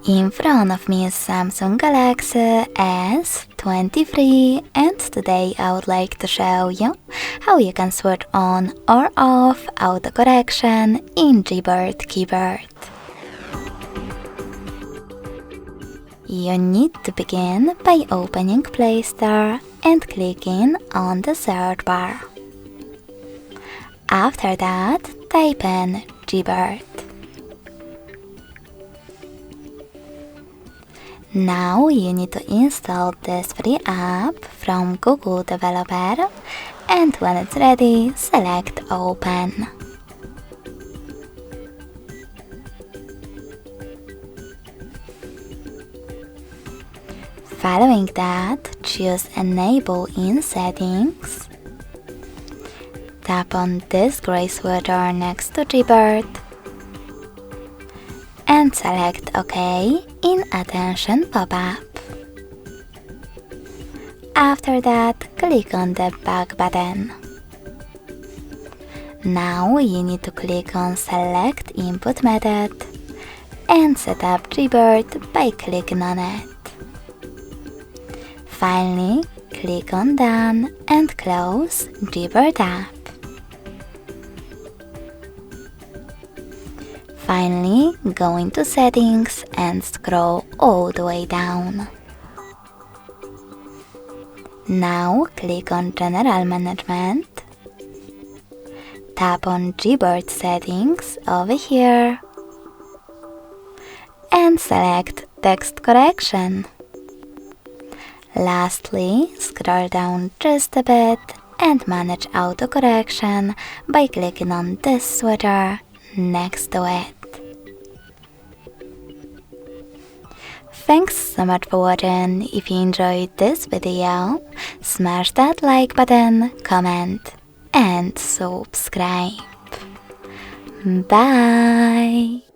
In front of me is Samsung Galaxy S23, and today I would like to show you how you can switch on or off autocorrection in Gboard keyboard. You need to begin by opening Play Store and clicking on the search bar. After that, type in Gboard. Now you need to install this free app from Google Developer, and when it's ready, select Open. Following that, choose Enable in Settings. Tap on this gray switcher next to Gboard and select OK in Attention pop-up. After that, click on the Back button. Now you need to click on Select Input Method and set up Gboard by clicking on it. Finally, click on Done and close Gboard app. Finally, go into Settings and scroll all the way down. Now click on General Management. Tap on Gboard Settings over here and select Text Correction. Lastly, scroll down just a bit and manage autocorrection by clicking on this switcher next to it. Thanks so much for watching. If you enjoyed this video, smash that like button, comment and subscribe. Bye!